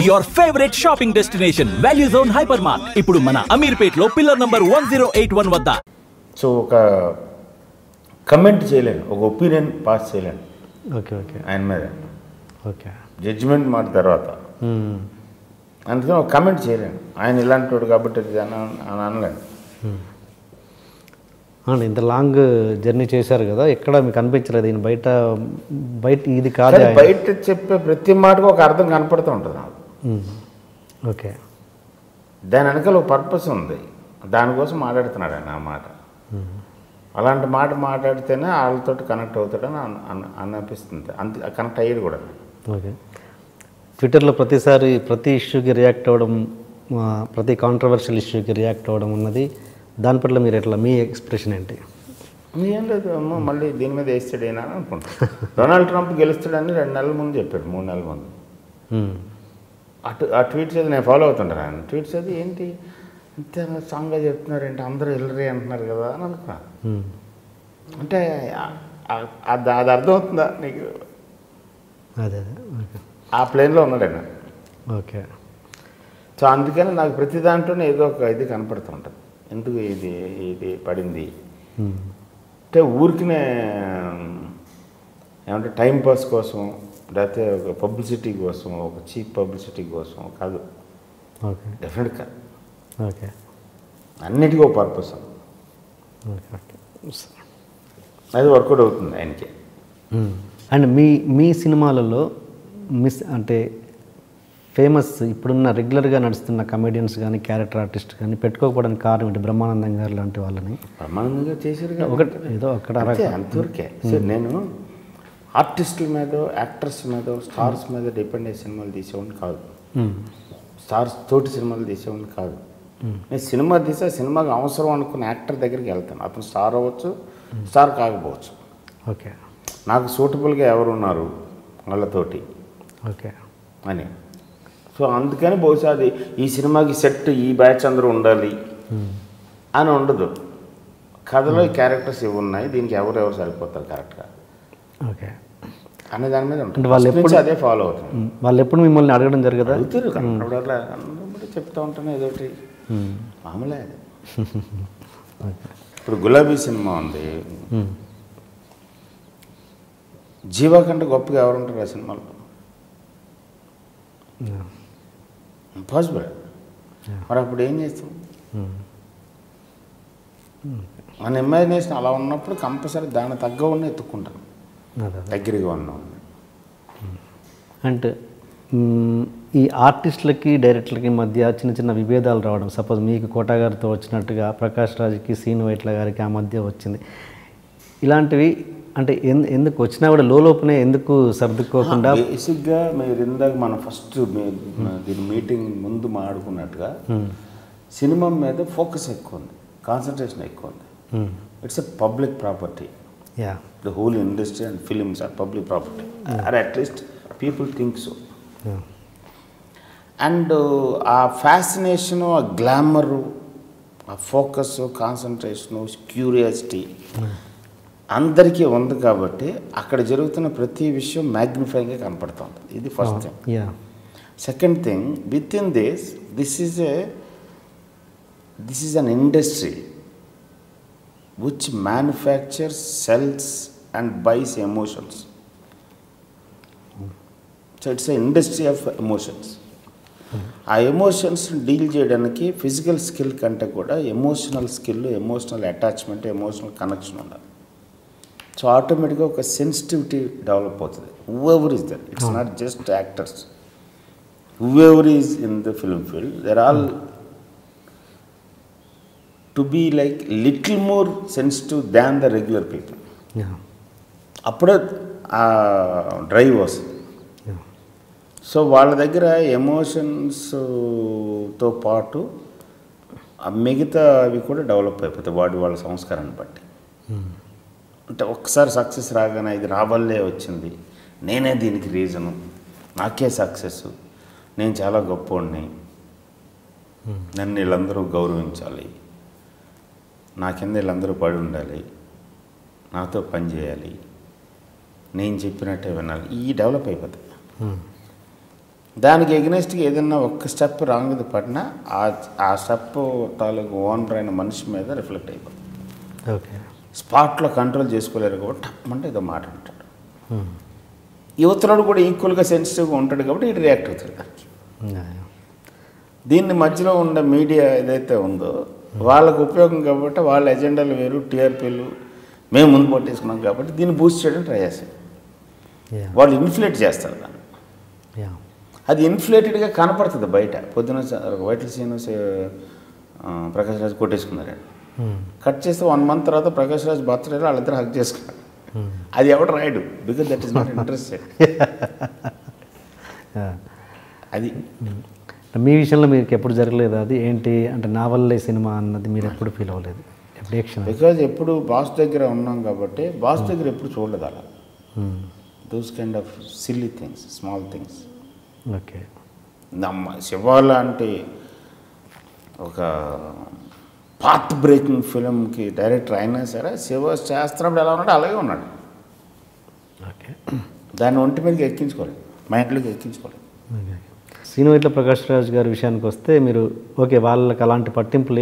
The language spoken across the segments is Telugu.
Your favorite shopping destination, Value Zone Hypermart. ఇప్పుడు మన అమీర్పేట్లో పిల్లర్ నంబర్ 1081 వద్ద. సో ఒక కమెంట్ చేయలేను, ఒక ఒపీనియన్ పాస్ చేయలేను. ఓకే ఓకే ఆయన మీద ఓకే జడ్జిమెంట్ మాట తర్వాత అందుకని ఒక కమెంట్ చేయలేను. ఆయన ఇలాంటి వాడు కాబట్టి అని అనలేను. ఇంత లాంగ్ జర్నీ చేశారు కదా, ఎక్కడ మీకు అనిపించలేదు ఈయన బయట ఇది కాదు? బయట చెప్పే ప్రతి మాటకు ఒక అర్థం కనపడుతూ ఉంటుంది నాకు. ఓకే, దాని వెనకాల ఒక పర్పస్ ఉంది, దానికోసం మాట్లాడుతున్నాడు ఆయన ఆ మాట. అలాంటి మాట మాట్లాడితేనే వాళ్ళతో కనెక్ట్ అవుతాడని అనిపిస్తుంది. అంత కనెక్ట్ అయ్యేది కూడా. ఓకే, ట్విట్టర్లో ప్రతిసారి ప్రతి ఇష్యూకి రియాక్ట్ అవ్వడం, ప్రతి కాంట్రవర్షియల్ ఇష్యూకి రియాక్ట్ అవ్వడం ఉన్నది, దాని పట్ల మీరు ఎట్లా, మీ ఎక్స్ప్రెషన్ ఏంటి? ఏం లేదు అమ్మ, మళ్ళీ దీని మీద వేస్తాడేనా అని అనుకుంటాను. డొనాల్డ్ ట్రంప్ గెలుస్తాడని 2 నెలల ముందు చెప్పాడు, 3 నెలల ముందు. ఆ ట్వీట్స్ అది నేను ఫాలో అవుతుంటాను. ఆయన ట్వీట్స్ అది ఏంటి ఇంత సాంగ్గా చెప్తున్నారు ఏంటి, అందరూ ఎల్లరే అంటున్నారు కదా అని అనుకున్నా. అంటే అది అర్థమవుతుందా నీకు? అదే ఓకే, ఆ ప్లేన్లో ఉన్నాడు ఆయన. ఓకే, సో అందుకని నాకు ప్రతి దాంట్లోనే ఏదో ఒక ఇది కనపడుతుంటుంది. ఎందుకు ఇది పడింది అంటే ఊరికినే ఏమంటే టైంపాస్ కోసం, లేకపోతే ఒక పబ్లిసిటీ కోసం, ఒక చీప్ పబ్లిసిటీ కోసం కాదు. ఓకే, డెఫినెట్గా ఓకే, అన్నిటికీ ఒక పర్పస్. ఓకే, అది వర్కౌట్ అవుతుంది ఆయనకి. అండ్ మీ సినిమాలలో అంటే ఫేమస్ ఇప్పుడున్న రెగ్యులర్గా నడుస్తున్న కమెడియన్స్ కానీ క్యారెక్టర్ ఆర్టిస్ట్ కానీ పెట్టుకోకపోవడానికి కారణం ఏంటి? బ్రహ్మానందం గారు లాంటి వాళ్ళని బ్రహ్మానందంగా చేశారు ఒకటి ఏదో అక్కడ అంతవరకే. నేను ఆర్టిస్టుల మీద, యాక్టర్స్ మీద, స్టార్స్ మీద డిపెండ్ అయ్యే సినిమాలు తీసేవాడిని కాదు. స్టార్స్ తోటి సినిమాలు తీసేవాడిని కాదు. నేను సినిమా తీసే సినిమాకి అవసరం అనుకున్న యాక్టర్ దగ్గరికి వెళ్తాను. అతను స్టార్ అవ్వచ్చు, స్టార్ కాకపోవచ్చు. ఓకే, నాకు సూటబుల్గా ఎవరు ఉన్నారు వాళ్ళతోటి ఓకే అని. సో అందుకని బహుశా అది ఈ సినిమాకి సెట్ ఈ బ్యాచ్ అందరూ ఉండాలి అని ఉండదు. కథలో ఈ క్యారెక్టర్స్ ఇవి ఉన్నాయి, దీనికి ఎవరెవరు సరిపోతారు కరెక్ట్గా ఓకే అనే దాని మీద ఉంటుంది. వాళ్ళు ఎప్పుడు అదే ఫాలో అవుతుంది. వాళ్ళు ఎప్పుడు మిమ్మల్ని అడగడం జరగదా? అడుగుతారు కనపడలా, చెప్తా ఉంటాను ఏదో ఒకటి మామూలే. ఇప్పుడు గులాబీ సినిమా ఉంది, జీవా కంటే గొప్పగా ఎవరు ఉంటారు ఆ సినిమాలో? ఇంపాసిబుల్. మరి అప్పుడు ఏం చేస్తాం? మన ఇమాజినేషన్ అలా ఉన్నప్పుడు కంపల్సరీ దాన్ని తగ్గ ఉన్న ఎత్తుక్కుంటాను, దగ్గరగా ఉన్నాం. అంటే ఈ ఆర్టిస్టులకి డైరెక్టర్లకి మధ్య చిన్న చిన్న విభేదాలు రావడం, సపోజ్ మీకు కోట గారితో వచ్చినట్టుగా ప్రకాష్ రాజ్కి సీను వైట్ల గారికి ఆ మధ్య వచ్చింది, ఇలాంటివి అంటే ఎందుకు వచ్చినా కూడా లోపలనే ఎందుకు సర్దుకోకుండా? బేసిక్గా మీరు ఇందాక మనం ఫస్ట్ దీని మీటింగ్ ముందు మాట్లాడుకున్నట్టుగా సినిమా మీద ఫోకస్ ఎక్కువ ఉంది, కాన్సన్ట్రేషన్ ఎక్కువ ఉంది. It's a public property. The whole industry and films are public property, or at least people think so. And ఆ ఫ్యాసినేషను, ఆ గ్లామరు, ఆ ఫోకస్, కాన్సన్ట్రేషను, క్యూరియాసిటీ అందరికీ ఉంది కాబట్టి అక్కడ జరుగుతున్న ప్రతి విషయం మ్యాగ్నిఫైగా కనపడుతుంది. ఇది first thing. Second thing, within this is an industry which manufactures, sells and buys emotions. So it's a industry of emotions. ఆ ఎమోషన్స్ డీల్ చేయడానికి ఫిజికల్ స్కిల్ కంటే కూడా emotional skill, emotional attachment, emotional connection ఉండాలి. సో ఆటోమేటిక్గా ఒక సెన్సిటివిటీ డెవలప్ అవుతుంది. Whoever is that, it's not just actors, whoever is in the film field, they're all to be like little more sensitive than the regular people. అప్పుడే ఆ డ్రైవ్ వస్తుంది. సో వాళ్ళ దగ్గర ఎమోషన్స్తో పాటు మిగతా అవి కూడా డెవలప్ అయిపోతాయి వాళ్ళ సంస్కారాన్ని బట్టి. అంటే ఒక్కసారి సక్సెస్ రాగానే ఇది నా వల్లే వచ్చింది, నేనే దీనికి రీజను, నాకే సక్సెస్, నేను చాలా గొప్పవాడిని, నన్ను వీళ్ళందరూ గౌరవించాలి, నా కింద వీళ్ళందరూ పడి ఉండాలి, నాతో పని చేయాలి, నేను చెప్పినట్టే వినాలి, ఈ డెవలప్ అయిపోతాయి. దానికి ఎగ్నెస్ట్గా ఏదైనా ఒక్క స్టెప్ రాంగ్ది పడినా ఆ స్టెప్ తాలూకు ఓనర్ అయిన మనిషి మీద రిఫ్లెక్ట్ అయిపోతుంది. ఓకే. స్పాట్లో కంట్రోల్ చేసుకోలేరు కాబట్టి టప్పమంటే ఏదో మాట అంటాడు. యువతలోడు కూడా ఈక్వల్గా సెన్సిటివ్గా ఉంటాడు కాబట్టి ఇటు రియాక్ట్ అవుతాడు దానికి. దీన్ని మధ్యలో ఉన్న మీడియా ఏదైతే ఉందో వాళ్ళకు ఉపయోగం కాబట్టి వాళ్ళ ఎజెండాలు వేరు, టీఆర్పీలు మేము ముందు పట్టేసుకున్నాం కాబట్టి దీన్ని బూస్ట్ చేయడం ట్రై చేస్తాం. వాళ్ళు ఇన్ఫ్లేట్ చేస్తారు దాన్ని. అది ఇన్ఫ్లేటెడ్గా కనపడుతుంది బయట. పొద్దున వైట్ల సీను ప్రకాష్ రాజ్ కొట్టేసుకున్నారు. కట్ చేస్తే 1 month తర్వాత ప్రకాష్ రాజ్ బర్త్డేలో వాళ్ళిద్దరు హక్ చేసుకున్నారు. అది ఎవడు రాయడు, because that is not interested. అది మీ విషయంలో మీకు ఎప్పుడు జరగలేదు అది ఏంటి అంటే నా వల్లే సినిమా అన్నది మీరు ఎప్పుడు ఫీల్ అవ్వలేదు? బికాజ్ ఎప్పుడు బాస్ దగ్గర ఉన్నాం కాబట్టి బాస్ దగ్గర ఎప్పుడు చూడలేదు అలా. Those kind of silly things, small things. Okay. Shiva లాంటి ఒక పాత్ బ్రేకింగ్ ఫిలింకి డైరెక్టర్ అయినా సరే శివ చేస్తున్నప్పుడు ఎలా ఉన్నాడు అలాగే ఉన్నాడు. ఓకే. దాన్ని ఒంటి మీదకి ఎక్కించుకోలేదు, మైండ్లోకి ఎక్కించుకోలేదు. సీను వైట్ల ప్రకాష్ రాజ్ గారి విషయానికి వస్తే మీరు ఓకే వాళ్ళకి అలాంటి పట్టింపు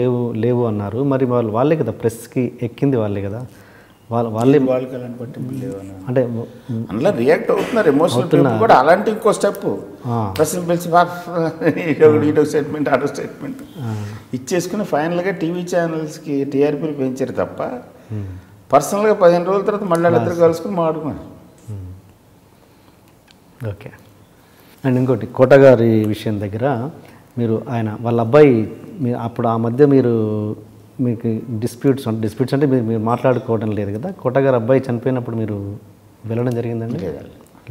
లేవు అన్నారు. మరి వాళ్ళే కదా ప్రెస్కి ఎక్కింది, వాళ్ళే కదా వాళ్ళకి అలాంటి పట్టింపు లేవు అంటే అందులో రియాక్ట్ అవుతున్నారు. ఎమోషనల్ కూడా అలాంటి ఇంకో స్టెప్ ప్రశ్న పిలిచి ఇటో స్టేట్మెంట్ అటో స్టేట్మెంట్ ఇచ్చేసుకుని ఫైనల్గా టీవీ ఛానల్స్కి టీఆర్పీలు పెంచారు తప్ప పర్సనల్గా 15 రోజుల తర్వాత మళ్ళీ ఇద్దరు కలుసుకుని మాట్లాడుకున్నారు. ఓకే. అండ్ ఇంకోటి కోట గారి విషయం దగ్గర మీరు వాళ్ళ అబ్బాయి అప్పుడు ఆ మధ్య మీకు డిస్ప్యూట్స్ అంటే మీరు మాట్లాడుకోవడం లేదు కదా. కోట గారి అబ్బాయి చనిపోయినప్పుడు మీరు వెళ్ళడం జరిగిందండి?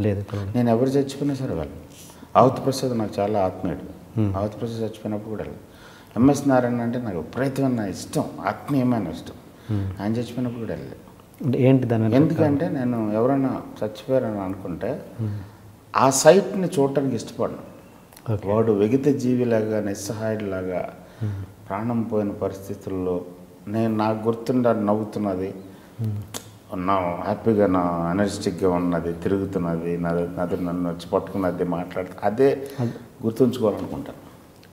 లేదు. నేను ఎవరు చచ్చిపోయినా సరే వాళ్ళు. ఆవుతి ప్రసాద్ నాకు చాలా ఆత్మీయుడు. ఆవుతి ప్రసాద్ చచ్చిపోయినప్పుడు కూడా ఎంఎస్ నారాయణ అంటే నాకు విపరీతమైన ఇష్టం, ఆత్మీయమైన ఇష్టం. ఆయన చచ్చిపోయినప్పుడు కూడా వెళ్ళలేదు. ఏంటి దాని? ఎందుకంటే నేను ఎవరైనా చచ్చిపోయారని అనుకుంటే ఆ సైట్ని చూడటానికి ఇష్టపడను. వాడు వెగిత జీవిలాగా నిస్సహాయుడిలాగా ప్రాణం పోయిన పరిస్థితుల్లో నాకు గుర్తుండే నవ్వుతున్నది, నా హ్యాపీగా నా ఎనర్జెటిక్గా ఉన్నది, తిరుగుతున్నది, నన్ను వచ్చి పట్టుకున్నది, మాట్లాడుతుంది, అదే గుర్తుంచుకోవాలనుకుంటాను.